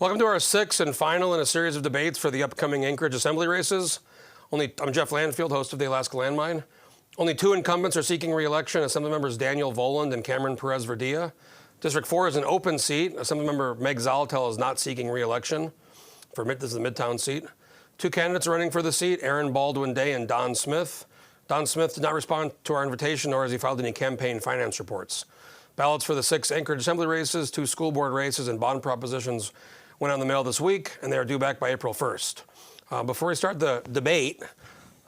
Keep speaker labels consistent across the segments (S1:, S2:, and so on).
S1: Welcome to our sixth and final in a series of debates for the upcoming Anchorage Assembly races. I'm Jeff Landfield, host of the Alaska Landmine. Only two incumbents are seeking re-election, Assembly members Daniel Voland and Cameron Perez-Verdilla. District 4 is an open seat. Assemblymember Meg Zolotel is not seeking re-election. This is the Midtown seat. Two candidates are running for the seat, Erin Baldwin Day and Don Smith. Don Smith did not respond to our invitation, nor has he filed any campaign finance reports. Ballots for the 6 Anchorage Assembly races, 2 school board races, and bond propositions went out in the mail this week, and they are due back by April 1st. Before we start the debate,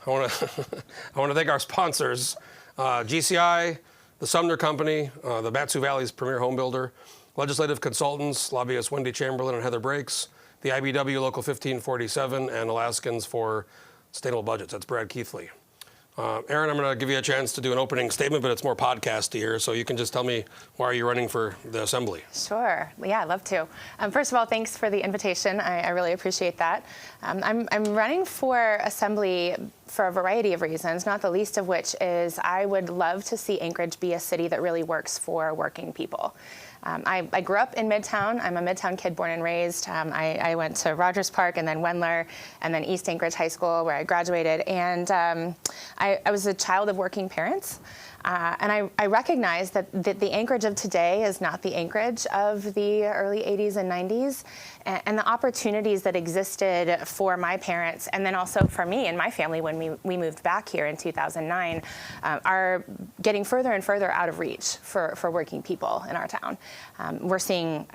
S1: I want to thank our sponsors, GCI, the Sumner Company, the Mat-Su Valley's premier home builder, legislative consultants, lobbyists Wendy Chamberlain and Heather Brakes, the IBW Local 1547, and Alaskans for Sustainable Budgets. That's Brad Keithley. Erin, I'm going to give you a chance to do an opening statement, but it's more podcasty here, so you can just tell me why are you running for the Assembly?
S2: Sure. Yeah, I'd love to. First of all, thanks for the invitation. I really appreciate that. I'm running for Assembly for a variety of reasons, not the least of which is I would love to see Anchorage be a city that really works for working people. I grew up in Midtown. I'm a Midtown kid born and raised. I went to Rogers Park and then Wendler and then East Anchorage High School where I graduated. And I was a child of working parents. And I recognize that the Anchorage of today is not the Anchorage of the early 80s and 90s. And the opportunities that existed for my parents and then also for me and my family when we moved back here in 2009 are getting further and further out of reach for working people in our town. We're seeing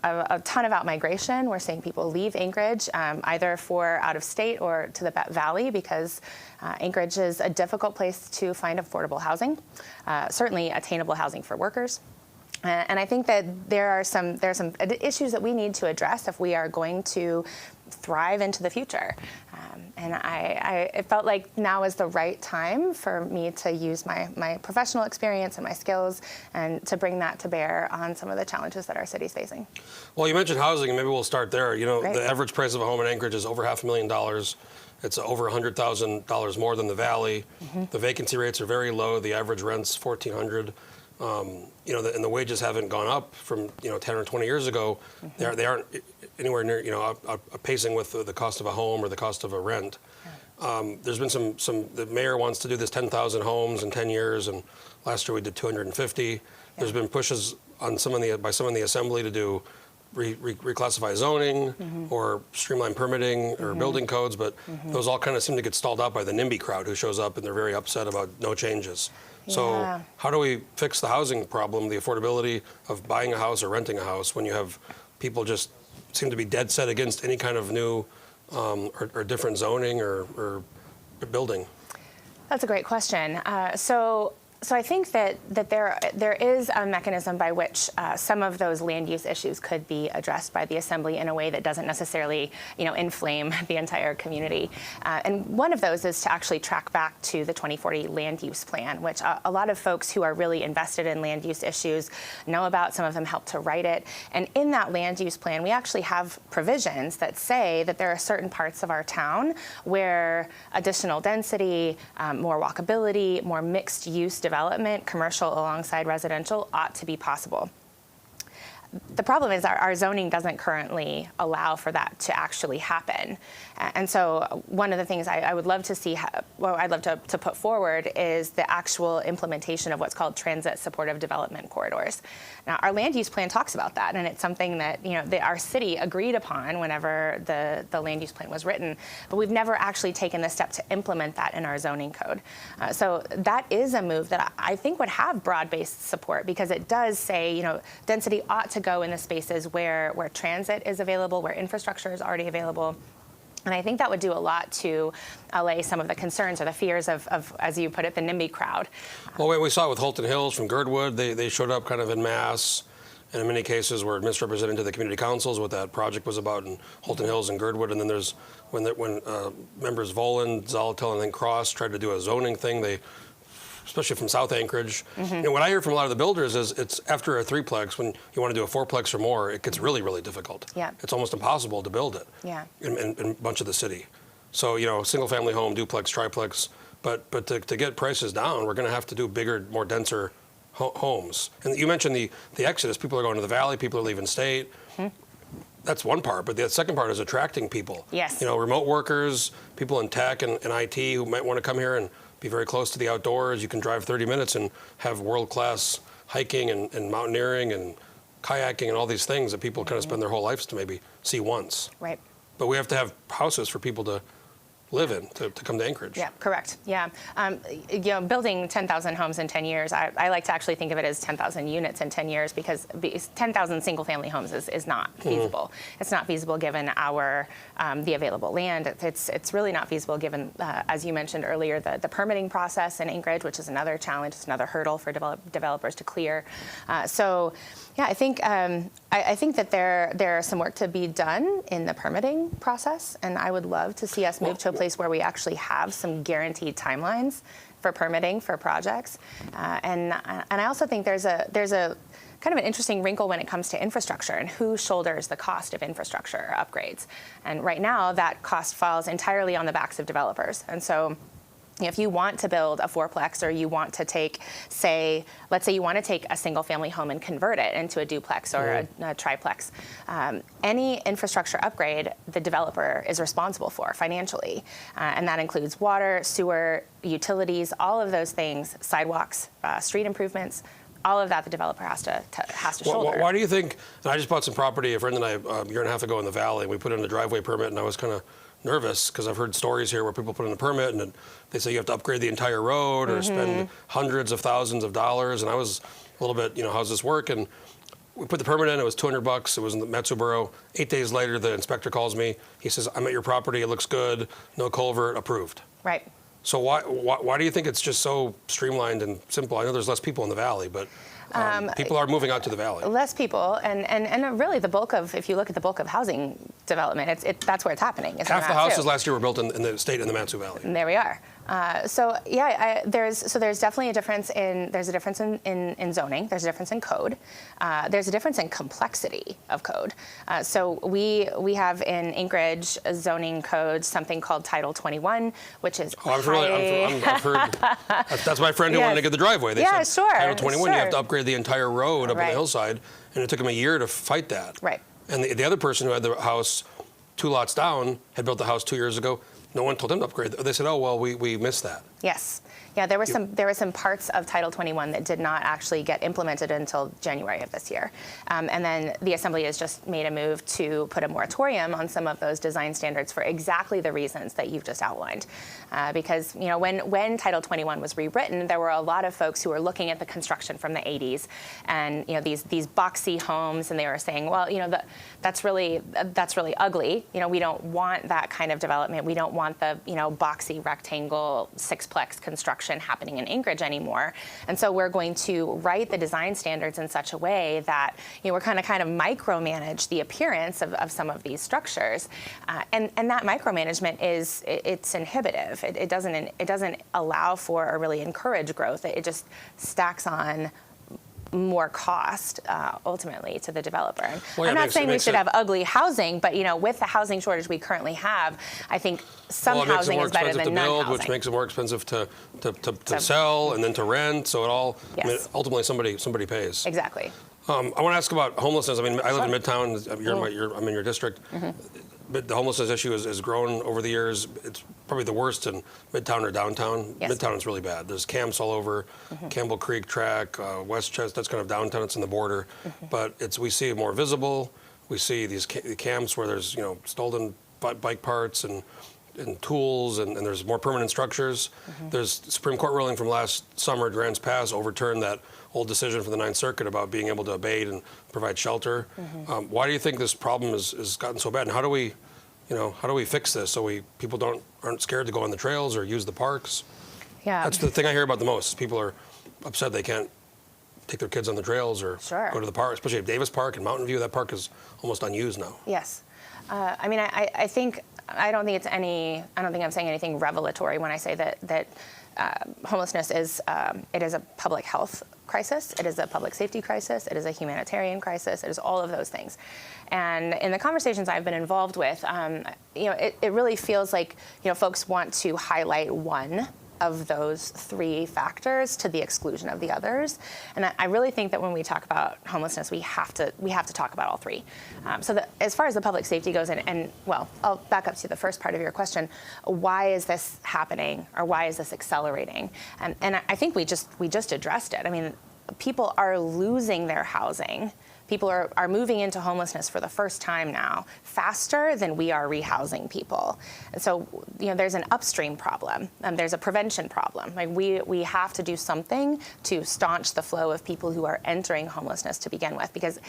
S2: a ton of out-migration. We're seeing people leave Anchorage either for out of state or to the Valley because Anchorage is a difficult place to find affordable housing, certainly attainable housing for workers. And I think that there are some issues that we need to address if we are going to thrive into the future. And it felt like now is the right time for me to use my professional experience and my skills and to bring that to bear on some of the challenges that our city's facing.
S1: Well, you mentioned housing, and maybe we'll start there. You know,
S2: Right.
S1: The average price of a home in Anchorage is over $500,000. It's over $100,000 more than the Valley. Mm-hmm. The vacancy rates are very low. The average rent's $1,400. And the wages haven't gone up from 10 or 20 years ago. Mm-hmm. They aren't anywhere near pacing with the cost of a home or the cost of a rent. Yeah. There's been the mayor wants to do this 10,000 homes in 10 years, and last year we did 250. Yeah. There's been pushes on by some in the Assembly to do reclassify zoning mm-hmm. or streamline permitting or mm-hmm. building codes, but mm-hmm. those all kind of seem to get stalled out by the NIMBY crowd who shows up and they're very upset about no changes. Yeah. So how do we fix the housing problem, the affordability of buying a house or renting a house when you have people just seem to be dead set against any kind of new or different zoning or building?
S2: That's a great question. So I think that there is a mechanism by which some of those land use issues could be addressed by the Assembly in a way that doesn't necessarily, inflame the entire community. And one of those is to actually track back to the 2040 land use plan, which a lot of folks who are really invested in land use issues know about. Some of them helped to write it. And in that land use plan, we actually have provisions that say that there are certain parts of our town where additional density, more walkability, more mixed use development, commercial alongside residential, ought to be possible. The problem is our zoning doesn't currently allow for that to actually happen. And so one of the things I would love to see, I'd love to put forward is the actual implementation of what's called transit supportive development corridors. Now, our land use plan talks about that, and it's something that our city agreed upon whenever the land use plan was written, but we've never actually taken the step to implement that in our zoning code. So that is a move that I think would have broad-based support because it does say, density ought to go in the spaces where transit is available, where infrastructure is already available. And I think that would do a lot to allay some of the concerns or the fears of as you put it, the NIMBY crowd.
S1: Well, we saw it with Holton Hills from Girdwood. They showed up kind of en masse, and in many cases were misrepresented to the community councils what that project was about in Holton Hills and Girdwood. And then there's when members Voland, Zolotel, and then Cross tried to do a zoning thing, especially from South Anchorage. Mm-hmm. And what I hear from a lot of the builders is it's after a threeplex, when you want to do a fourplex or more, it gets really, really difficult. Yeah. It's almost impossible to build it. Yeah. In much of the city. So, single family home, duplex, triplex, but to get prices down, we're going to have to do bigger, more denser homes. And you mentioned the exodus. People are going to the Valley, people are leaving state. Mm-hmm. that's one part, but the second part is attracting people.
S2: Yes.
S1: Remote workers, people in tech and IT who might want to come here and be very close to the outdoors. You can drive 30 minutes and have world-class hiking and mountaineering and kayaking and all these things that people kind of spend their whole lives to maybe see once.
S2: Right.
S1: But we have to have houses for people to live in to come to Anchorage.
S2: Yeah, correct. Yeah. Building 10,000 homes in 10 years, I like to actually think of it as 10,000 units in 10 years because 10,000 single-family homes is not feasible. It's not feasible given the available land. It's really not feasible given, as you mentioned earlier, the permitting process in Anchorage, which is another challenge, it's another hurdle for developers to clear. Yeah, I think that there are some work to be done in the permitting process, and I would love to see us move to a place where we actually have some guaranteed timelines for permitting for projects. And I also think there's a kind of an interesting wrinkle when it comes to infrastructure and who shoulders the cost of infrastructure upgrades. And right now, that cost falls entirely on the backs of developers. And so if you want to build a fourplex or you want to take, let's say you want to take a single family home and convert it into a duplex or a triplex, any infrastructure upgrade the developer is responsible for financially. And that includes water, sewer, utilities, all of those things, sidewalks, street improvements, all of that the developer has to shoulder.
S1: Why do you think, and I just bought some property, a friend and I, a year and a half ago in the Valley, and we put in a driveway permit, and I was kind of nervous because I've heard stories here where people put in a permit and they say you have to upgrade the entire road or spend hundreds of thousands of dollars. And I was a little bit, how's this work? And we put the permit in, it was $200. It was in the Metsu Borough. 8 days later, the inspector calls me. He says, I'm at your property, it looks good, no culvert, approved.
S2: Right.
S1: So why do you think it's just so streamlined and simple? I know there's less people in the Valley, but people are moving out to the Valley.
S2: Less people, and really the bulk of, if you look at the bulk of housing development, that's where it's happening.
S1: Half the houses last year were built in the state in the Matsu Valley.
S2: And there we are. There's definitely a difference in zoning. There's a difference in code. There's a difference in complexity of code. So we have in Anchorage zoning codes something called Title 21, which is
S1: I've heard. That's my friend who wanted to get the driveway. They said,
S2: sure.
S1: Title 21,
S2: sure.
S1: you have to upgrade the entire road up on the hillside, and it took him a year to fight that.
S2: Right.
S1: And the other person who had the house 2 lots down had built the house 2 years ago. No one told him to upgrade. They said, "Oh well, we missed that."
S2: Yes. Yeah, there were some parts of Title 21 that did not actually get implemented until January of this year. And then the Assembly has just made a move to put a moratorium on some of those design standards for exactly the reasons that you've just outlined. Because when Title 21 was rewritten, there were a lot of folks who were looking at the construction from the 80s and these boxy homes, and they were saying, well, that's really ugly. We don't want that kind of development. We don't want the boxy rectangle sixplex construction happening in Anchorage anymore. And so we're going to write the design standards in such a way that we're kind of micromanage the appearance of some of these structures. And that micromanagement it's inhibitive. It doesn't allow for or really encourage growth. It just stacks on more cost ultimately to the developer. I'm not saying we should have ugly housing, but with the housing shortage we currently have, I think some housing is better than none housing.
S1: Which makes it more expensive to sell and then to rent. So it all ultimately somebody pays.
S2: Exactly.
S1: I want to ask about homelessness. I mean, I live in Midtown. I'm in your district. But the homelessness issue has grown over the years. It's probably the worst in Midtown or downtown. Yes. Midtown is really bad. There's camps all over, Campbell Creek Track, Westchester, that's kind of downtown, it's in the border. But we see it more visible. We see these camps where there's stolen bike parts and tools, and there's more permanent structures. There's Supreme Court ruling from last summer, Grants Pass, overturned that old decision from the Ninth Circuit about being able to abate and provide shelter. Why do you think this problem has gotten so bad, and how do we fix this so people aren't scared to go on the trails or use the parks? Yeah, that's the thing I hear about the most. People are upset they can't take their kids on the trails or go to the park, especially at Davis Park and Mountain View. That park is almost unused now. Yes.
S2: I don't think I'm saying anything revelatory when I say that homelessness is a public health crisis. It is a public safety crisis. It is a humanitarian crisis. It is all of those things. And in the conversations I've been involved with, it really feels like folks want to highlight one of those three factors to the exclusion of the others. And I really think that when we talk about homelessness, we have to talk about all three. As far as the public safety goes, and well, I'll back up to the first part of your question: why is this happening, or why is this accelerating? And I think we just addressed it. I mean, people are losing their housing. People are moving into homelessness for the first time now faster than we are rehousing people. And so, there's an upstream problem. There's a prevention problem. Like we have to do something to staunch the flow of people who are entering homelessness to begin with. Because,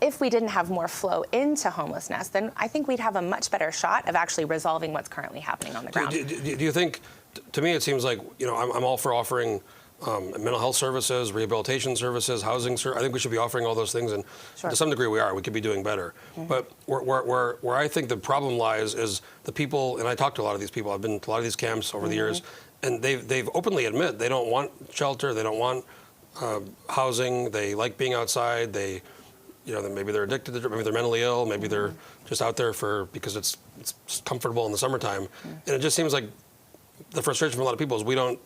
S2: if we didn't have more flow into homelessness, then I think we'd have a much better shot of actually resolving what's currently happening on the ground.
S1: Do you think, to me, it seems like, I'm all for offering mental health services, rehabilitation services, housing. I think we should be offering all those things, and
S2: Sure.
S1: to some degree we are. We could be doing better. Mm-hmm. But where I think the problem lies is the people, and I talk to a lot of these people. I've been to a lot of these camps over the years, and they've openly admit they don't want shelter, they don't want housing, they like being outside, maybe they're addicted to it, maybe they're mentally ill, maybe they're just out there because it's comfortable in the summertime. And it just seems like the frustration from a lot of people is we don't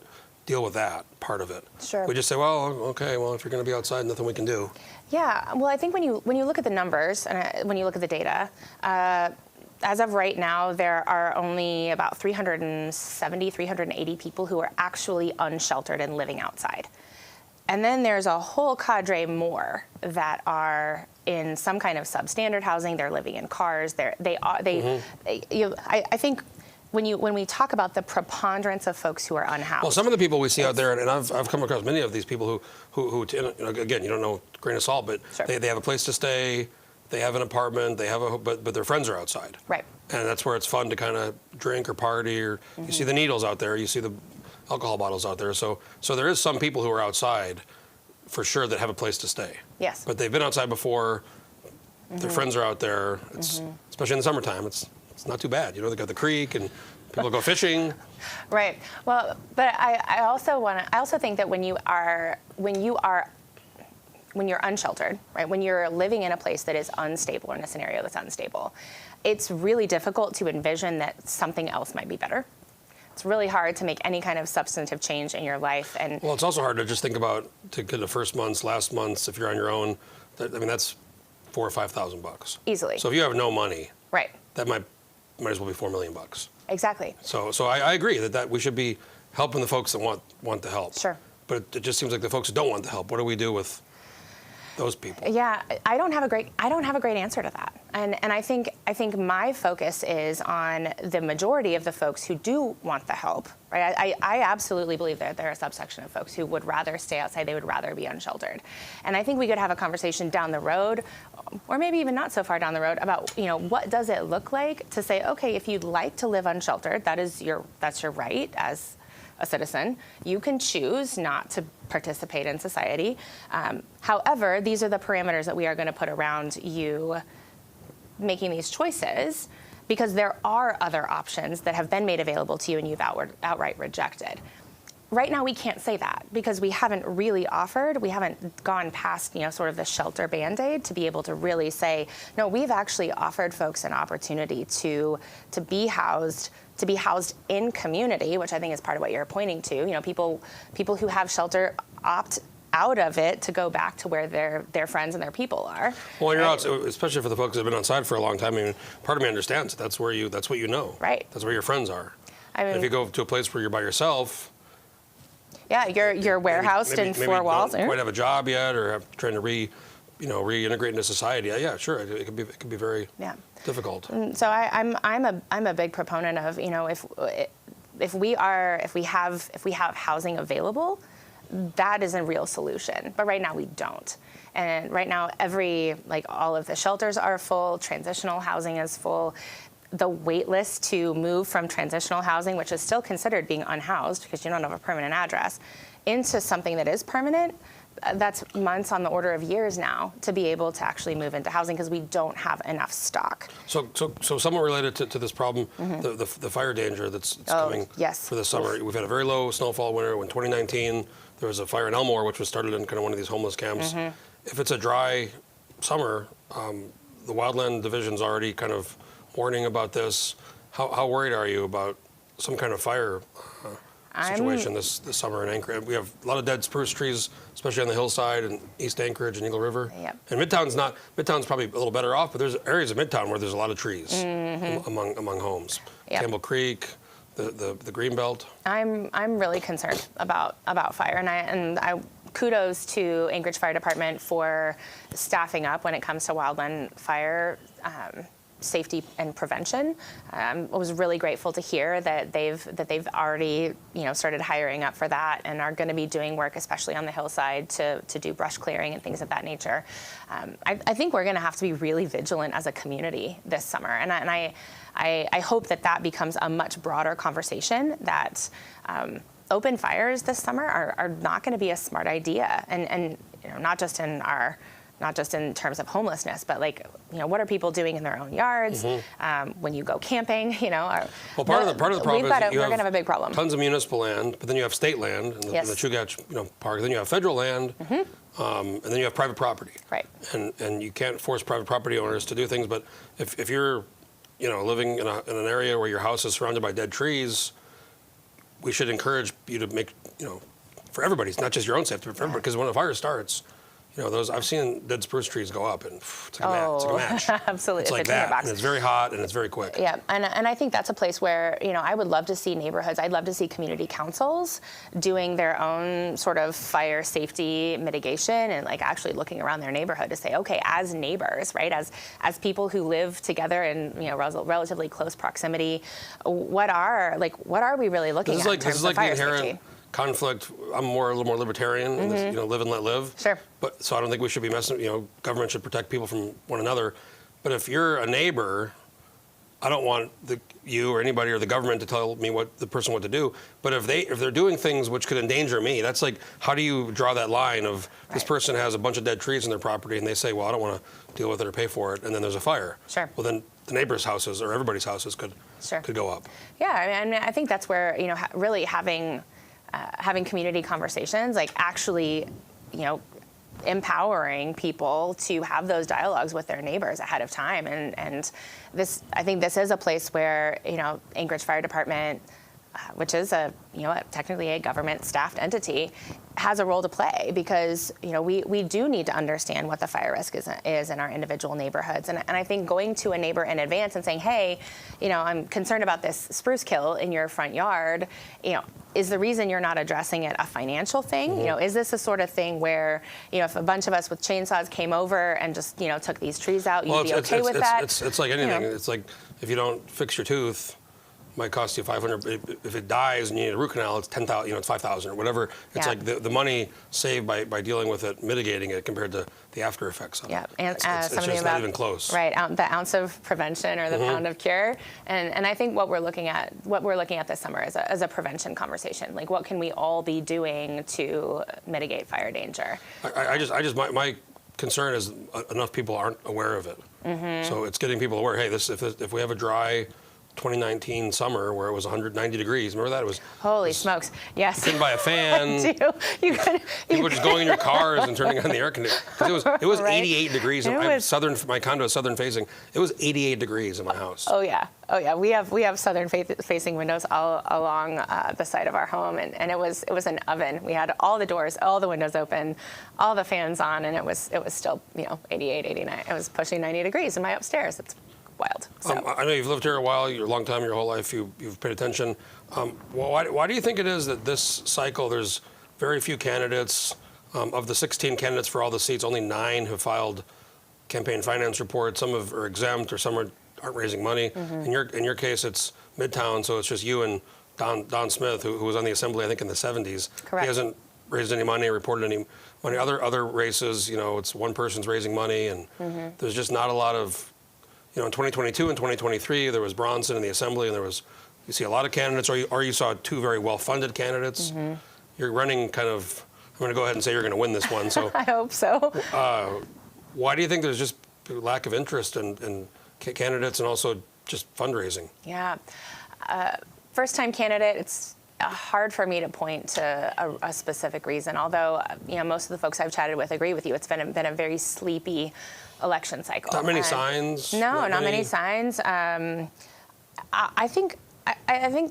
S1: deal with that part of it.
S2: Sure.
S1: We just say, well, okay, if you're going to be outside, nothing we can do.
S2: Yeah, well, I think when you look at the numbers and when you look at the data, as of right now, there are only about 370, 380 people who are actually unsheltered and living outside. And then there's a whole cadre more that are in some kind of substandard housing. They're living in cars. I think when we talk about the preponderance of folks who are unhoused. Well,
S1: some of the people we see out there, and I've come across many of these people who again, you don't know, grain of salt, but
S2: Sure.
S1: they have a place to stay, they have an apartment, but their friends are outside.
S2: Right.
S1: And that's where it's fun to kind of drink or party, or you see the needles out there, you see the alcohol bottles out there. So there is some people who are outside for sure that have a place to stay.
S2: Yes.
S1: But they've been outside before, their friends are out there, especially in the summertime, it's not too bad. They got the creek and people go fishing.
S2: Right. Well, but I also think that when you're unsheltered, right, when you're living in a place that is unstable, or in a scenario that's unstable, it's really difficult to envision that something else might be better. It's really hard to make any kind of substantive change in your life. And
S1: well, it's also hard to just think about to get the first months, last months, if you're on your own. That's $4,000 or $5,000
S2: easily.
S1: So if you have no money,
S2: right,
S1: that might as well be $4 million.
S2: Exactly.
S1: So I agree that we should be helping the folks that want the help.
S2: Sure.
S1: But it just seems like the folks that don't want the help, what do we do with those people?
S2: Yeah, I don't have a great answer to that. And I think my focus is on the majority of the folks who do want the help. Right? I absolutely believe that there are a subsection of folks who would rather stay outside, they would rather be unsheltered. And I think we could have a conversation down the road, or maybe even not so far down the road, about what does it look like to say, okay, if you'd like to live unsheltered, that's your right as a citizen. You can choose not to participate in society. However, these are the parameters that we are going to put around you making these choices, because there are other options that have been made available to you and you've outright rejected. Right now, we can't say that because we haven't gone past, sort of the shelter Band-Aid to be able to really say, no, we've actually offered folks an opportunity to be housed in community, which I think is part of what you're pointing to. People who have shelter opt out of it to go back to where their friends and their people are.
S1: Well, you're out, especially for the folks that have been outside for a long time. I mean, part of me understands that's what you know.
S2: Right.
S1: That's where your friends are.
S2: I mean,
S1: if you go to a place where you're by yourself.
S2: Yeah, you're warehoused in four walls.
S1: Maybe don't quite have a job yet, or trying to reintegrate into society. Yeah, sure. It could be very difficult.
S2: So I'm a big proponent of if we have housing available, that is a real solution. But right now we don't. And right now all of the shelters are full. Transitional housing is full. The wait list to move from transitional housing, which is still considered being unhoused because you don't have a permanent address, into something that is permanent, that's months on the order of years now to be able to actually move into housing because we don't have enough stock.
S1: So somewhat related to this problem, the fire danger that's coming for the summer. We've had a very low snowfall winter. In 2019, there was a fire in Elmore, which was started in kind of one of these homeless camps. If it's a dry summer, the Wildland Division's already kind of warning about this. How worried are you about some kind of fire? situation this summer in Anchorage. We have a lot of dead spruce trees, especially on the hillside in East Anchorage and Eagle River.
S2: Yep.
S1: And Midtown's probably a little better off, but there's areas of Midtown where there's a lot of trees among homes.
S2: Yep.
S1: Campbell Creek, the Greenbelt.
S2: I'm really concerned about fire, and I kudos to Anchorage Fire Department for staffing up when it comes to wildland fire safety and prevention. I was really grateful to hear that they've already started hiring up for that and are going to be doing work, especially on the hillside, to do brush clearing and things of that nature. I think we're going to have to be really vigilant as a community this summer, and I hope that becomes a much broader conversation, that open fires this summer are not going to be a smart idea, and not just in terms of homelessness, but what are people doing in their own yards when you go camping? Part
S1: of the problem is
S2: we're going to have a big problem.
S1: Tons of municipal land, but then you have state land in the Chugach Park. Then you have federal land, and then you have private property.
S2: Right.
S1: And you can't force private property owners to do things. But if you're living in an area where your house is surrounded by dead trees, we should encourage you to make for everybody. It's not just your own safety, but for everybody. Because when a fire starts, I've seen dead spruce trees go up, and it's like a match.
S2: Absolutely.
S1: It's like that, and it's very hot, and it's very quick.
S2: Yeah, and I think that's a place where, I would love to see neighborhoods, I'd love to see community councils doing their own sort of fire safety mitigation and actually looking around their neighborhood to say, okay, as neighbors, right, as people who live together in, relatively close proximity, what are we really looking at in terms of fire safety?
S1: Conflict. I'm a little more libertarian in this, live and let live.
S2: Sure.
S1: But so I don't think we should be messing. Government should protect people from one another. But if you're a neighbor, I don't want you or anybody or the government to tell me what to do. But if they're doing things which could endanger me, that's how do you draw that line of this person has a bunch of dead trees in their property and they say, well, I don't want to deal with it or pay for it, and then there's a fire.
S2: Sure.
S1: Well, then the neighbors' houses or everybody's houses could go up.
S2: Yeah, I think that's where really having community conversations, actually, empowering people to have those dialogues with their neighbors ahead of time. And I think this is a place where, Anchorage Fire Department, which is technically a government staffed entity, has a role to play, because we do need to understand what the fire risk is in our individual neighborhoods. And I think going to a neighbor in advance and saying, hey, I'm concerned about this spruce kill in your front yard, is the reason you're not addressing it a financial thing? Is this the sort of thing where, if a bunch of us with chainsaws came over and just, took these trees out, you'd be okay with that?
S1: It's like anything. It's like if you don't fix your tooth, it might cost you $500. If it dies and you need a root canal, it's $10,000. It's $5,000 or whatever. It's like the money saved by dealing with it, mitigating it, compared to the after effects of it.
S2: And
S1: it's just not even close.
S2: Right, the ounce of prevention or the pound of cure. And I think what we're looking at this summer is a prevention conversation. What can we all be doing to mitigate fire danger?
S1: My concern is enough people aren't aware of it. So it's getting people aware. Hey, if we have a dry 2019 summer where it was 190 degrees. Remember that? It was
S2: holy smokes. Yes.
S1: You couldn't buy a fan. People were just going in your cars and turning on the air conditioner. It was right? 88 degrees. My condo is southern facing. It was 88 degrees in my house.
S2: Oh yeah. We have southern facing windows all along the side of our home, and it was an oven. We had all the doors, all the windows open, all the fans on, and it was still 88, 89. It was pushing 90 degrees in my upstairs. It's wild. So.
S1: I know you've lived here a while. You're a long time, your whole life. You've paid attention. Why do you think it is that this cycle there's very few candidates? Of the 16 candidates for all the seats, only 9 have filed campaign finance reports. Some are exempt, or some aren't raising money. In your case, it's Midtown, so it's just you and Don Smith, who was on the Assembly, I think, in the 70s.
S2: Correct.
S1: He hasn't raised any money, reported any money. Other races, it's one person's raising money, and there's just not a lot of. In 2022 and 2023, there was Bronson in the Assembly, and you see a lot of candidates, or you saw 2 very well-funded candidates. You're running kind of. I'm going to go ahead and say you're going to win this one. So
S2: I hope so.
S1: Why do you think there's just lack of interest in candidates and also just fundraising?
S2: Yeah, first-time candidate. It's hard for me to point to a specific reason. Although most of the folks I've chatted with agree with you. It's been a very sleepy election cycle.
S1: Not many signs.
S2: No, not many signs. I think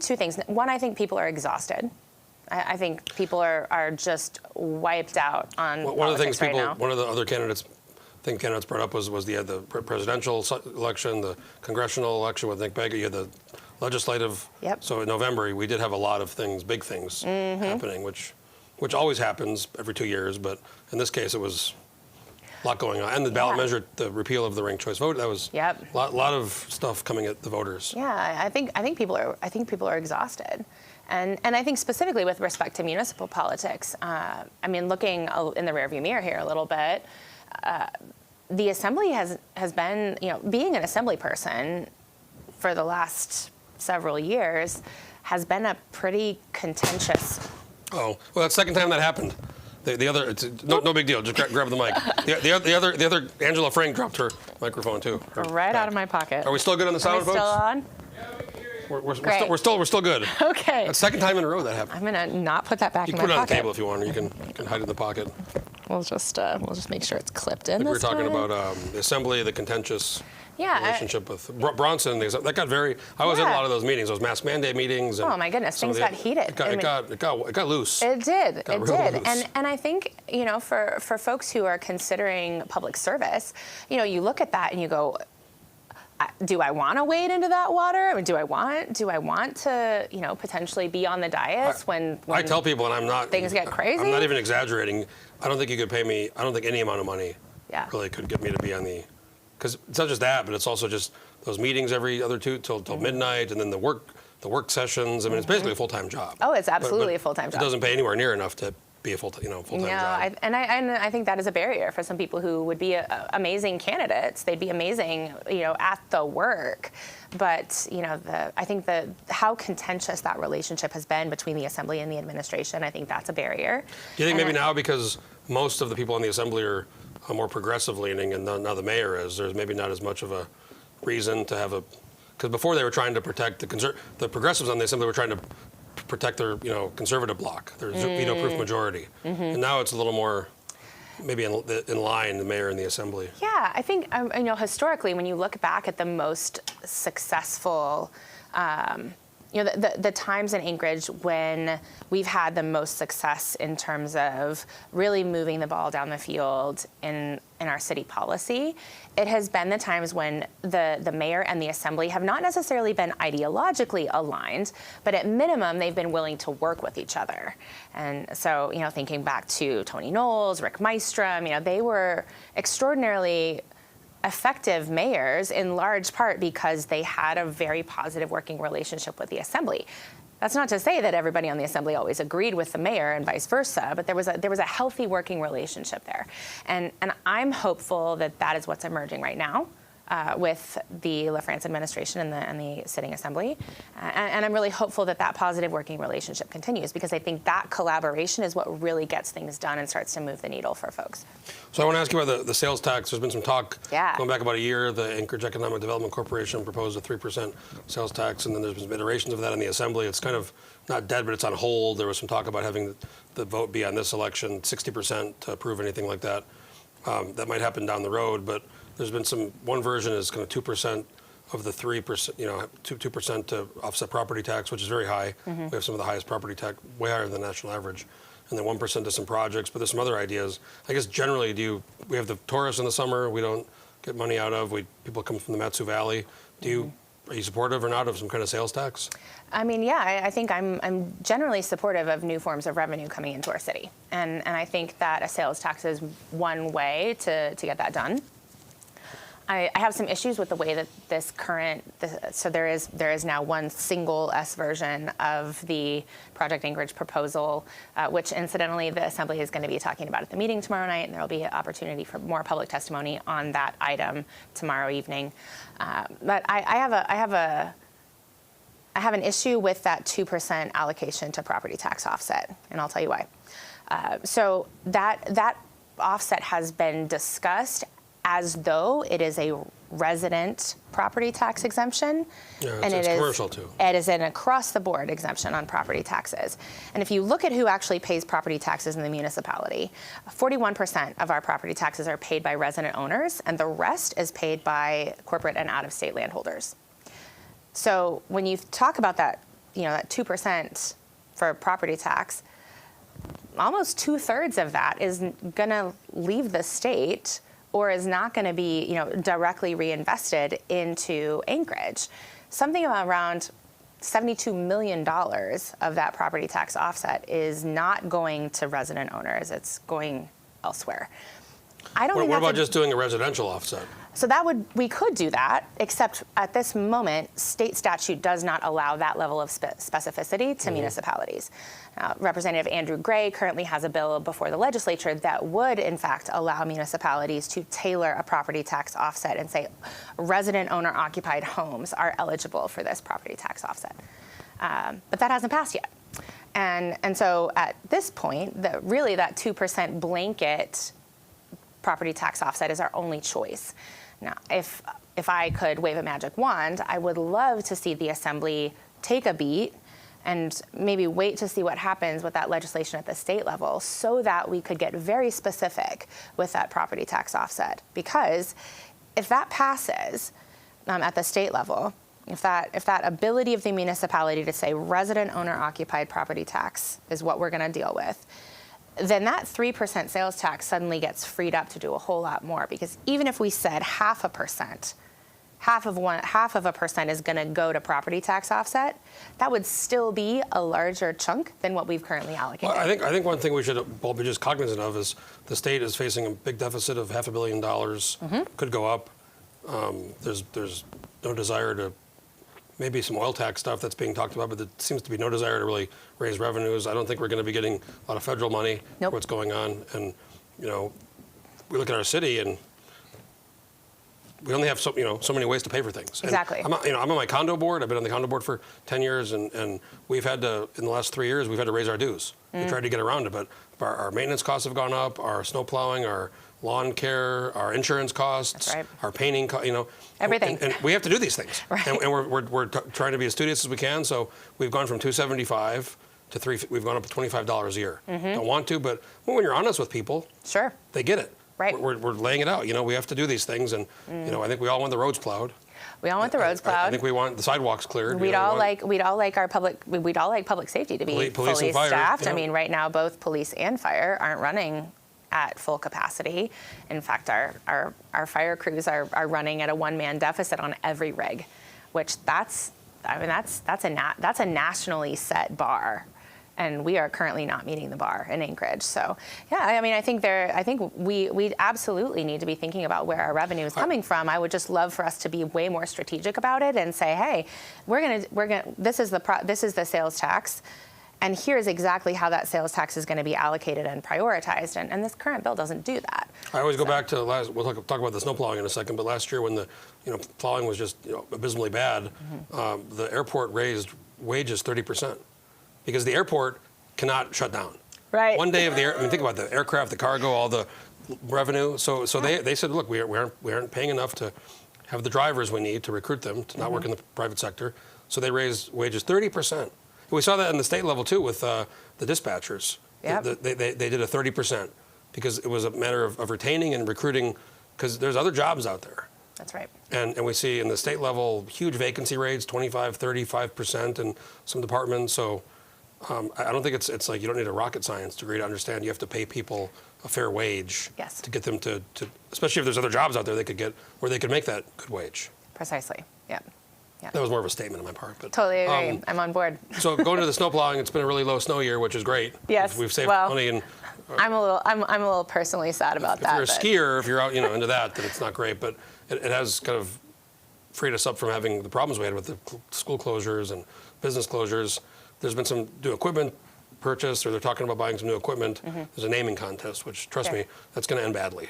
S2: 2 things. One, I think people are exhausted. I think people are just wiped out on
S1: One of the things
S2: politics right now.
S1: one of the other candidates brought up was the presidential election, the congressional election with Nick Baker. You had the legislative.
S2: Yep.
S1: So in November, we did have a lot of things, big things happening, which always happens every 2 years. But in this case, it was a lot going on. And the ballot measure, the repeal of the ranked choice vote, that was a lot of stuff coming at the voters.
S2: Yeah, I think people are exhausted. And I think specifically with respect to municipal politics, I mean, looking in the rearview mirror here a little bit, the assembly has been, being an assembly person for the last several years has been a pretty contentious.
S1: Oh, well, that's the second time that happened. The other, it's no big deal. Just grab the mic. The other, Angela Frank dropped her microphone too.
S2: Right out of my pocket.
S1: Are we still good on the sound,
S2: folks? Still on?
S1: We're still good.
S2: Okay.
S1: That's the second time in a row that happened.
S2: I'm gonna not put that back in my pocket.
S1: You can put it on the table if you want, or you can hide it in the pocket.
S2: We'll just make sure it's clipped in.
S1: We were talking about the assembly, the contentious relationship with Bronson. That got very. I was in a lot of those meetings, those mask mandate meetings. And
S2: oh my goodness, things got heated.
S1: It got loose.
S2: It did.
S1: It did.
S2: And I think for folks who are considering public service, you look at that and you go, do I want to wade into that water? I mean, do I want to, potentially be on the dais when
S1: I tell people, and I'm not.
S2: Things get crazy.
S1: I'm not even exaggerating. I don't think you could pay me. I don't think any amount of money really could get me to be on the. Because it's not just that, but it's also just those meetings every other till midnight, and then the work sessions. I mean, it's basically a full-time job.
S2: Oh, it's absolutely a full-time job.
S1: It doesn't pay anywhere near enough to be a full-time job.
S2: I think that is a barrier for some people who would be amazing candidates. They'd be amazing, at the work. But I think how contentious that relationship has been between the assembly and the administration, I think that's a barrier.
S1: Do you think maybe now, because most of the people in the assembly are more progressive leaning, and now the mayor is, there's maybe not as much of a reason to have because before they were trying to protect the progressives on the assembly were trying to protect their conservative bloc, their veto-proof majority, and now it's a little more maybe in line, the mayor and the assembly.
S2: Yeah, I think historically, when you look back at the most successful. The times in Anchorage when we've had the most success in terms of really moving the ball down the field in our city policy, it has been the times when the mayor and the assembly have not necessarily been ideologically aligned, but at minimum they've been willing to work with each other. And so, thinking back to Tony Knowles, Rick Mystrom, they were extraordinarily effective mayors in large part because they had a very positive working relationship with the assembly. That's not to say that everybody on the assembly always agreed with the mayor and vice versa, but there was a healthy working relationship there. And I'm hopeful that is what's emerging right now with the LaFrance administration and the sitting assembly. And I'm really hopeful that positive working relationship continues, because I think that collaboration is what really gets things done and starts to move the needle for folks.
S1: So I want to ask you about the sales tax. There's been some talk going back about a year. The Anchorage Economic Development Corporation proposed a 3% sales tax, and then there's been iterations of that in the assembly. It's kind of not dead, but it's on hold. There was some talk about having the vote be on this election, 60% to approve anything like that. That might happen down the road, but there's been one version is kind of 2% of the 3%, 2% to offset property tax, which is very high. We have some of the highest property tax, way higher than the national average. And then 1% to some projects, but there's some other ideas. I guess generally, we have the tourists in the summer we don't get money out of. People come from the Matsu Valley. Are you supportive or not of some kind of sales tax?
S2: I mean, yeah, I think I'm generally supportive of new forms of revenue coming into our city. And I think that a sales tax is one way to get that done. I have some issues with the way that so there is now one single S version of the Project Anchorage proposal, which incidentally the Assembly is going to be talking about at the meeting tomorrow night, and there will be an opportunity for more public testimony on that item tomorrow evening. But I have an issue with that 2% allocation to property tax offset, and I'll tell you why. So that offset has been discussed as though it is a resident property tax exemption.
S1: Yeah, it's commercial too.
S2: It is an across-the-board exemption on property taxes. And if you look at who actually pays property taxes in the municipality, 41% of our property taxes are paid by resident owners, and the rest is paid by corporate and out-of-state landholders. So when you talk about that, that 2% for property tax, almost 2/3 of that is going to leave the state or is not going to be, directly reinvested into Anchorage. Something around $72 million of that property tax offset is not going to resident owners. It's going elsewhere. I don't think
S1: What
S2: that's
S1: about just doing a residential offset?
S2: So we could do that, except at this moment, state statute does not allow that level of specificity to municipalities. Representative Andrew Gray currently has a bill before the legislature that would, in fact, allow municipalities to tailor a property tax offset and say resident owner-occupied homes are eligible for this property tax offset. But that hasn't passed yet. And so at this point, really that 2% blanket property tax offset is our only choice. Now, if I could wave a magic wand, I would love to see the Assembly take a beat and maybe wait to see what happens with that legislation at the state level so that we could get very specific with that property tax offset. Because if that passes at the state level, if that ability of the municipality to say resident owner occupied property tax is what we're going to deal with, then that 3% sales tax suddenly gets freed up to do a whole lot more. Because even if we said 0.5%, half of a percent is going to go to property tax offset, that would still be a larger chunk than what we've currently allocated.
S1: Well, I think one thing we should all be just cognizant of is the state is facing a big deficit of $500 million. Could go up. There's no desire to. Maybe some oil tax stuff that's being talked about, but there seems to be no desire to really raise revenues. I don't think we're going to be getting a lot of federal money for what's going on. And, we look at our city and we only have so many ways to pay for things.
S2: Exactly.
S1: And I'm on my condo board. I've been on the condo board for 10 years, and we've had to, in the last 3 years, we've had to raise our dues. We tried to get around it, but our maintenance costs have gone up, our snow plowing, our lawn care, our insurance costs, our painting,
S2: everything.
S1: And we have to do these things.
S2: Right.
S1: And we're trying to be as studious as we can. So we've gone from $275 to $3. We've gone up to $25 a year. Don't want to, but when you're honest with people,
S2: sure,
S1: they get it.
S2: Right.
S1: We're laying it out. We have to do these things, and I think we all want the roads plowed.
S2: We all want the roads plowed.
S1: I think we want the sidewalks cleared.
S2: We'd all like public safety to be
S1: police
S2: fully
S1: and fire,
S2: staffed. I mean, right now both police and fire aren't running at full capacity. In fact, our fire crews are running at a one-man deficit on every rig, which that's a nationally set bar, and we are currently not meeting the bar in Anchorage. So, yeah, I mean, I think we absolutely need to be thinking about where our revenue is coming from. I would just love for us to be way more strategic about it and say, hey, this is the sales tax. And here's exactly how that sales tax is going to be allocated and prioritized. And this current bill doesn't do that.
S1: I always go back to we'll talk about the snow plowing in a second, but last year when the plowing was just abysmally bad, the airport raised wages 30% because the airport cannot shut down.
S2: Right.
S1: One day of the air, I mean, think about the aircraft, the cargo, all the revenue. So they said, look, we aren't paying enough to have the drivers we need to recruit them to not work in the private sector. So they raised wages 30%. We saw that in the state level, too, with the dispatchers.
S2: Yep.
S1: They did a 30% because it was a matter of retaining and recruiting because there's other jobs out there.
S2: That's right.
S1: And we see in the state level huge vacancy rates, 25, 35% in some departments. So I don't think it's like you don't need a rocket science degree to understand you have to pay people a fair wage to get them to, especially if there's other jobs out there they could get where they could make that good wage.
S2: Precisely, yeah.
S1: That was more of a statement on my part. But,
S2: totally agree. I'm on board.
S1: So going to the snow plowing, it's been a really low snow year, which is great.
S2: Yes.
S1: We've saved money. And
S2: I'm a little personally sad about that.
S1: If you're a skier, if you're out, into that, then it's not great. But it has kind of freed us up from having the problems we had with the school closures and business closures. There's been some new equipment purchase, or they're talking about buying some new equipment. There's a naming contest, which, trust me, that's going to end badly.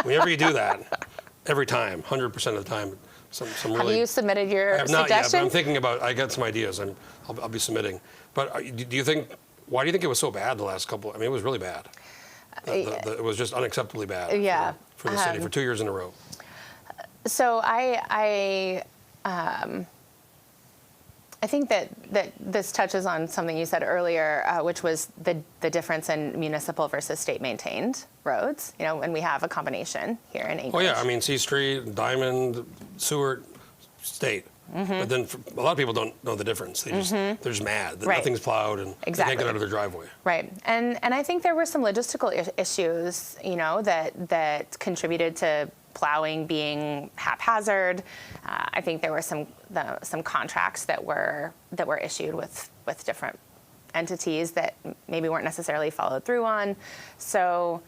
S1: Whenever you do that, every time, 100% of the time, some really.
S2: Have you submitted your
S1: I have not
S2: suggestions?
S1: yet, but I'm thinking about. I got some ideas. I'll be submitting. But do you think? Why do you think it was so bad the last couple? I mean, it was really bad. It was just unacceptably bad.
S2: Yeah.
S1: For the city for 2 years in a row.
S2: So I think that this touches on something you said earlier, which was the difference in municipal versus state-maintained roads. And we have a combination here in Anchorage.
S1: Oh yeah, I mean C Street, Diamond, Seward, state. But then a lot of people don't know the difference. They're just mad that
S2: Right.
S1: nothing's plowed and they can't get out of their driveway.
S2: Right, and I think there were some logistical issues, that contributed to plowing being haphazard. I think there were some contracts that were issued with different entities that maybe weren't necessarily followed through on. So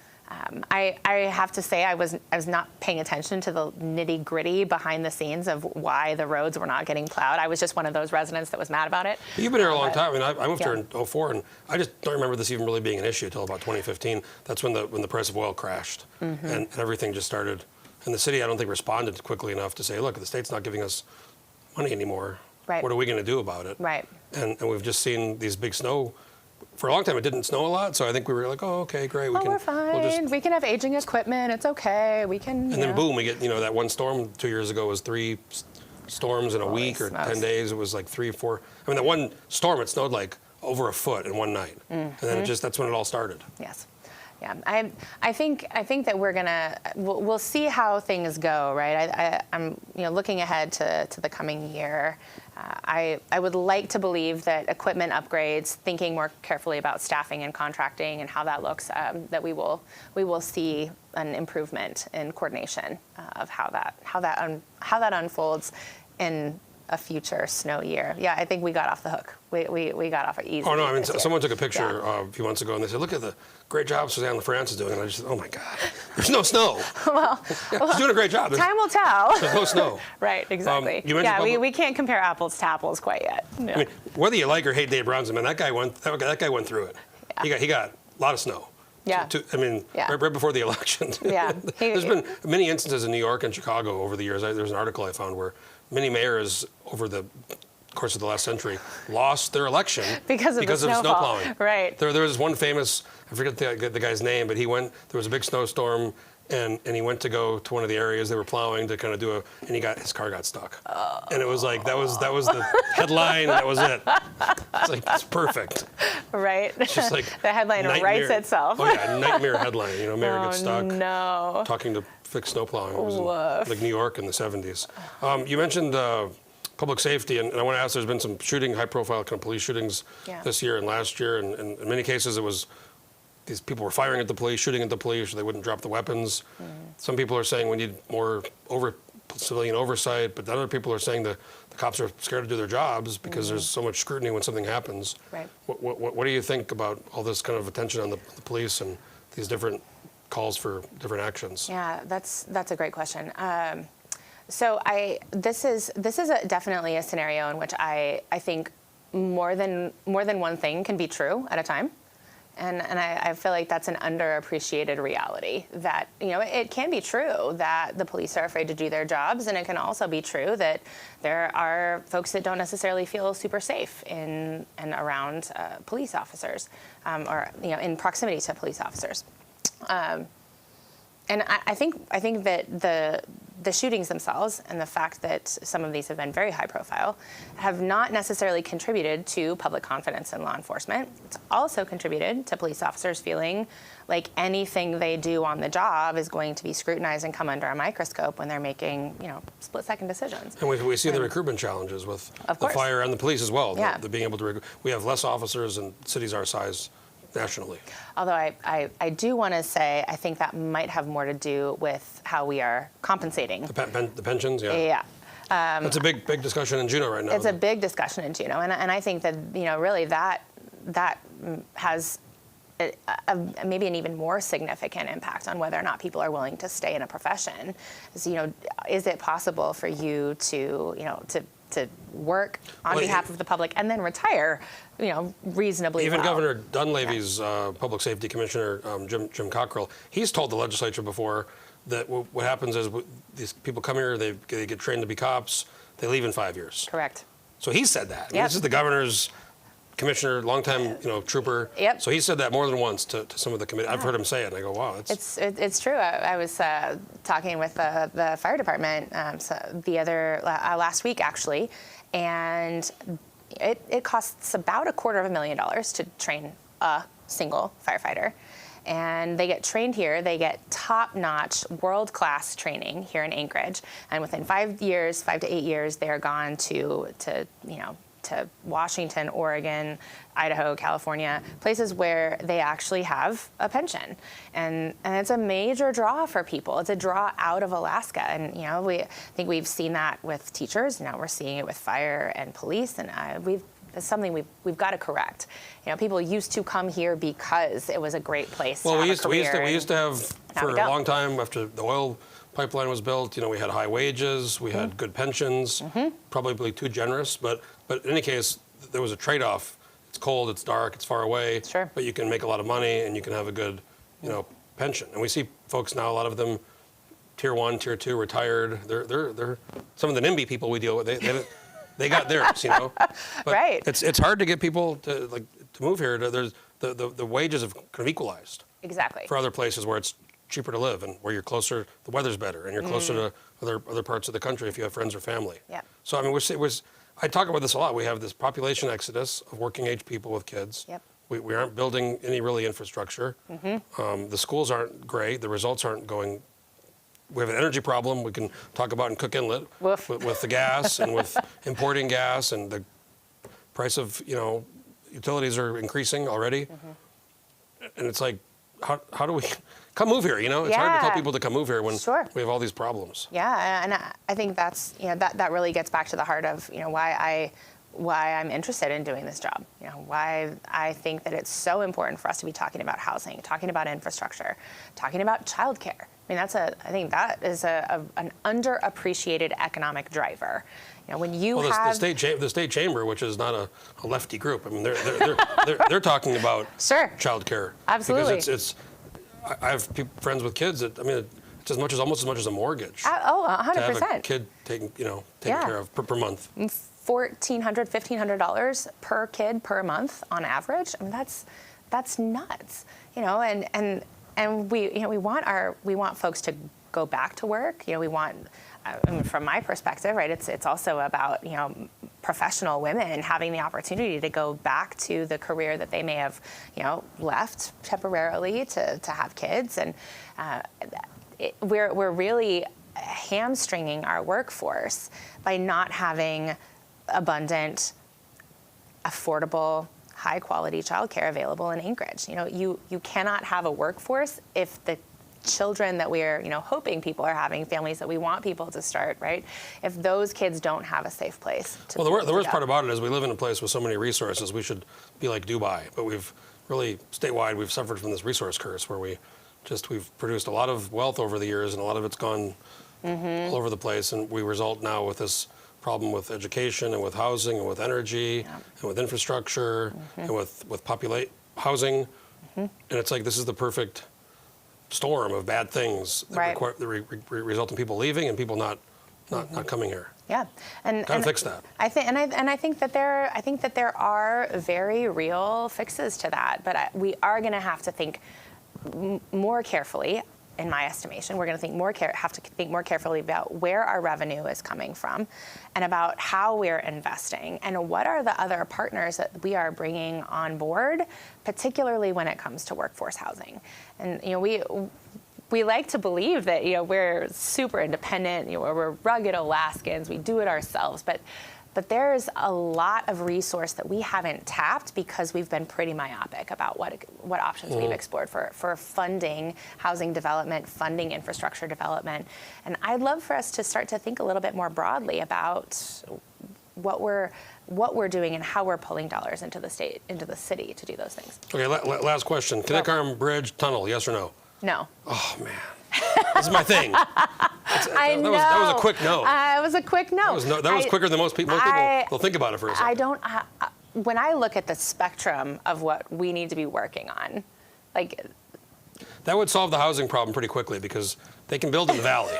S2: I have to say I was not paying attention to the nitty gritty behind the scenes of why the roads were not getting plowed. I was just one of those residents that was mad about it.
S1: But you've been here a long time. I mean, I moved here in 2004, and I just don't remember this even really being an issue until about 2015. That's when the price of oil crashed, and everything just started. And the city, I don't think, responded quickly enough to say, look, the state's not giving us money anymore.
S2: Right.
S1: What are we going to do about it?
S2: Right.
S1: And we've just seen these big snow. For a long time, it didn't snow a lot, so I think we were like, oh, okay, great.
S2: We're fine. We can have aging equipment. It's okay. We can.
S1: And then boom, we get, that one storm 2 years ago was 3 storms in a
S2: Holy
S1: week or
S2: smokes.
S1: 10 days. It was like 3 or 4. I mean, that one storm, it snowed like over a foot in one night. And then that's when it all started.
S2: Yes. Yeah, I think that we'll see how things go, right? I'm looking ahead to the coming year. I would like to believe that equipment upgrades, thinking more carefully about staffing and contracting and how that looks, that we will see an improvement in coordination of how that unfolds in a future snow year. Yeah, I think we got off the hook. We got off easy.
S1: Oh, no, I mean,
S2: this year.
S1: someone took a picture a few months ago, and they said, look at the great job Suzanne LaFrance is doing. And I just said, oh, my God, there's no snow.
S2: Well,
S1: she's doing a great job.
S2: Time will tell.
S1: There's no snow.
S2: Right, exactly.
S1: You mentioned
S2: we can't compare apples to apples quite yet. No.
S1: I mean, whether you like or hate Dave Brownson, man, that guy went through it.
S2: Yeah.
S1: He got a lot of snow.
S2: Yeah.
S1: Right before the election.
S2: Yeah.
S1: There's been many instances in New York and Chicago over the years. There's an article I found where many mayors over the course of the last century lost their election
S2: because of
S1: snow plowing.
S2: Right.
S1: There was one famous, I forget the guy's name, but there was a big snowstorm, and he went to go to one of the areas they were plowing to kind of and his car got stuck. And it was like, that was the headline, and that was it. It's like, it's perfect.
S2: Right.
S1: It's just like
S2: the headline writes itself.
S1: Oh yeah, nightmare headline. Mayor gets stuck.
S2: No.
S1: Talking to fix snow plowing. It was in, like New York in the 70s. You mentioned public safety, and I want to ask, there's been some high-profile kind of police shootings this year and last year, and in many cases it was these people were firing at the police, shooting at the police, or they wouldn't drop the weapons. Some people are saying we need more civilian oversight, but other people are saying the cops are scared to do their jobs because there's so much scrutiny when something happens.
S2: Right.
S1: What do you think about all this kind of attention on the police and these different calls for different actions?
S2: Yeah, that's a great question. So this is definitely a scenario in which I think more than one thing can be true at a time. And I feel like that's an underappreciated reality, that, it can be true that the police are afraid to do their jobs, and it can also be true that there are folks that don't necessarily feel super safe in and around police officers, or in proximity to police officers. And I think that the shootings themselves and the fact that some of these have been very high profile have not necessarily contributed to public confidence in law enforcement. It's also contributed to police officers feeling like anything they do on the job is going to be scrutinized and come under a microscope when they're making, split-second decisions.
S1: And we see the recruitment challenges with the fire and the police as well.
S2: Yeah.
S1: The being able to recruit. We have less officers in cities our size nationally.
S2: Although I do want to say I think that might have more to do with how we are compensating.
S1: The pensions, yeah.
S2: Yeah.
S1: That's a big discussion in Juneau right now.
S2: It's a big discussion in Juneau, and I think that really that has maybe an even more significant impact on whether or not people are willing to stay in a profession. Is it possible for you to work on behalf of the public and then retire, reasonably
S1: Even
S2: well?
S1: Governor Dunleavy's public safety commissioner, Jim Cockrell, he's told the legislature before that what happens is these people come here, they get trained to be cops, they leave in 5 years.
S2: Correct.
S1: So he said that.
S2: Yep.
S1: This is the governor's commissioner, longtime trooper.
S2: Yep.
S1: So he said that more than once to some of the committee. I've heard him say it, and I go, wow.
S2: It's true. I was talking with the fire department last week, actually, and it costs about $250,000 to train a single firefighter. and they get trained here. They get top-notch, world-class training here in Anchorage, and within 5 to 8 years, they're gone to Washington, Oregon, Idaho, California, places where they actually have a pension. And it's a major draw for people. It's a draw out of Alaska. And, I think we've seen that with teachers. Now we're seeing it with fire and police. And it's something we've got to correct. People used to come here because it was a great place to have a career.
S1: We used to have, for a long time after the oil pipeline was built, we had high wages, we had good pensions, probably too generous, but in any case, there was a trade-off. It's cold, it's dark, it's far away,
S2: sure,
S1: but you can make a lot of money and you can have a good, pension. And we see folks now, a lot of them, tier 1, tier 2, retired. They're some of the NIMBY people we deal with. They got theirs, But
S2: right.
S1: It's hard to get people to move here. There's the wages have kind of equalized.
S2: Exactly.
S1: For other places where it's cheaper to live and where you're closer, the weather's better, and you're closer to other parts of the country if you have friends or family.
S2: Yeah.
S1: So I mean, I talk about this a lot. We have this population exodus of working age people with kids.
S2: Yep.
S1: We aren't building any really infrastructure. The schools aren't great. The results aren't going. We have an energy problem we can talk about in Cook Inlet with the gas and with importing gas, and the price of utilities are increasing already. And it's like, how do we come move here? It's hard to tell people to come move here when we have all these problems.
S2: Yeah, and I think that's that really gets back to the heart of why I'm interested in doing this job. Why I think that it's so important for us to be talking about housing, talking about infrastructure, talking about childcare. I mean, I think that is an underappreciated economic driver. When you have
S1: the state chamber, which is not a lefty group. I mean, they're talking about childcare.
S2: Absolutely.
S1: Because I have friends with kids that, I mean, it's almost as much as a mortgage.
S2: 100%.
S1: To have a kid taken care of per month.
S2: $1,400, $1,500 per kid per month on average. I mean, that's nuts. And we want folks to go back to work. We want, from my perspective, right? It's also about professional women having the opportunity to go back to the career that they may have left temporarily to have kids, and we're really hamstringing our workforce by not having abundant, affordable, high-quality childcare available in Anchorage. You cannot have a workforce if the children that we're hoping people are having, families that we want people to start, right? If those kids don't have a safe place to
S1: the worst part about it is we live in a place with so many resources. We should be like Dubai, but we've really statewide we've suffered from this resource curse where we've produced a lot of wealth over the years, and a lot of it's gone all over the place, and we result now with this problem with education and with housing and with energy and with infrastructure and with housing. And it's like this is the perfect storm of bad things that result in people leaving and people not coming here.
S2: Yeah, and
S1: fix that.
S2: I think that there are very real fixes to that, but we are going to have to think more carefully. In my estimation, we're going to have to think more carefully about where our revenue is coming from, and about how we're investing, and what are the other partners that we are bringing on board, particularly when it comes to workforce housing. And we like to believe that we're super independent, we're rugged Alaskans, we do it ourselves, but there's a lot of resource that we haven't tapped because we've been pretty myopic about what options we've explored for funding housing development, funding infrastructure development. And I'd love for us to start to think a little bit more broadly about what we're doing and how we're pulling dollars into the city to do those things.
S1: Okay, last question. Connect Arm Bridge Tunnel, yes or no?
S2: No.
S1: Oh, man. This is my thing.
S2: That
S1: was a quick no.
S2: It was a quick no.
S1: That was quicker than most people. Most people will think about it for a second.
S2: When I look at the spectrum of what we need to be working on,
S1: that would solve the housing problem pretty quickly because they can build in the valley.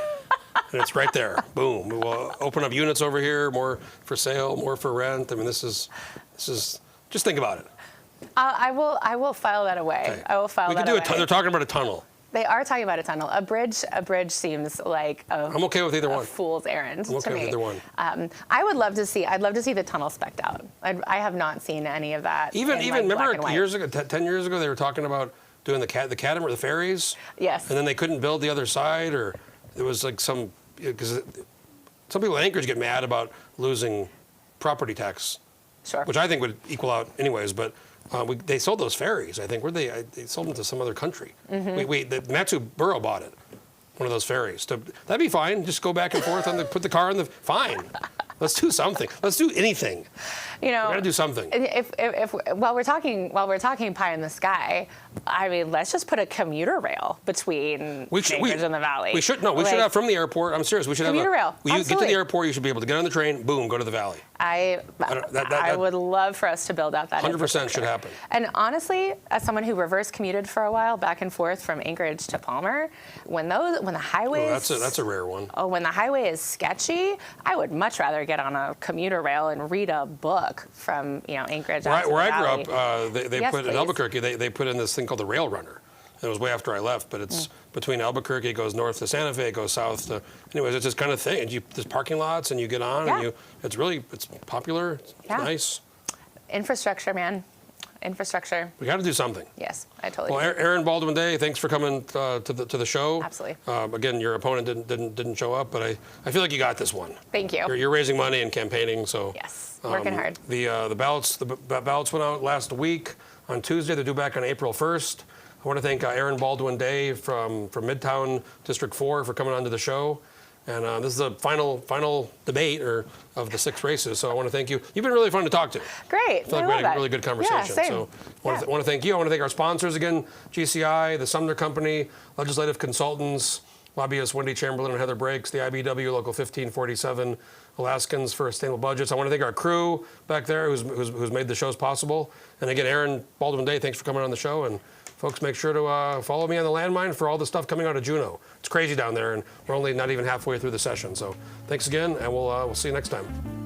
S1: And it's right there. Boom. We'll open up units over here, more for sale, more for rent. I mean, this is just think about it.
S2: I will file that away.
S1: Okay.
S2: I will file that away.
S1: They're talking about a tunnel.
S2: They are talking about a tunnel. A bridge seems like
S1: I'm okay with either one.
S2: Fool's errand to me.
S1: I'm okay with either one.
S2: I'd love to see the tunnel spec'd out. I have not seen any of that.
S1: Even remember years ago, 10 years ago, they were talking about doing the catamaran, the ferries.
S2: Yes.
S1: And then they couldn't build the other side, or there was like because some people in Anchorage get mad about losing property tax,
S2: Sure.
S1: which I think would equal out anyways. But they sold those ferries. I think they sold them to some other country. The Matsu Borough bought it, one of those ferries. That'd be fine. Just go back and forth put the car in the fine. Let's do something. Let's do anything.
S2: You know,
S1: we gotta do something.
S2: If while we're talking pie in the sky, I mean, let's just put a commuter rail between Anchorage and the Valley.
S1: We should have from the airport. I'm serious. We should
S2: commuter
S1: have
S2: rail.
S1: You get to the airport, you should be able to get on the train. Boom, go to the Valley.
S2: I would love for us to build out that.
S1: 100% should happen.
S2: And honestly, as someone who reverse commuted for a while back and forth from Anchorage to Palmer, when the highway
S1: that's a rare one.
S2: Oh, when the highway is sketchy, I would much rather get on a commuter rail and read a book from Anchorage.
S1: Where I grew
S2: Valley.
S1: up, they
S2: Yes,
S1: put in
S2: please.
S1: Albuquerque. They put in this thing called the Rail Runner. It was way after I left, but it's between Albuquerque. It goes north to Santa Fe. It goes south to. Anyways, it's this kind of thing. And there's parking lots, and you get on, and it's popular. It's nice.
S2: Infrastructure, man. Infrastructure.
S1: We got to do something.
S2: Yes, I totally.
S1: Well,
S2: agree.
S1: Erin Baldwin Day, thanks for coming to the show.
S2: Absolutely.
S1: Again, your opponent didn't show up, but I feel like you got this one.
S2: Thank you.
S1: You're raising money and campaigning, so.
S2: Yes, working hard.
S1: The ballots went out last week on Tuesday. They're due back on April 1st. I want to thank Erin Baldwin Day from Midtown District 4 for coming onto the show. And this is the final debate of the 6 races. So I want to thank you. You've been really fun to talk to.
S2: Great.
S1: I feel like we had a really good conversation.
S2: Yeah, same.
S1: So I want to thank you. I want to thank our sponsors again, GCI, the Sumner Company, Legislative Consultants, lobbyists Wendy Chamberlain and Heather Brakes, the IBW Local 1547, Alaskans for Sustainable Budgets. I want to thank our crew back there who's made the shows possible. And again, Erin Baldwin Day, thanks for coming on the show. And folks, make sure to follow me on the landmine for all the stuff coming out of Juneau. It's crazy down there, and we're only not even halfway through the session. So thanks again, and we'll see you next time.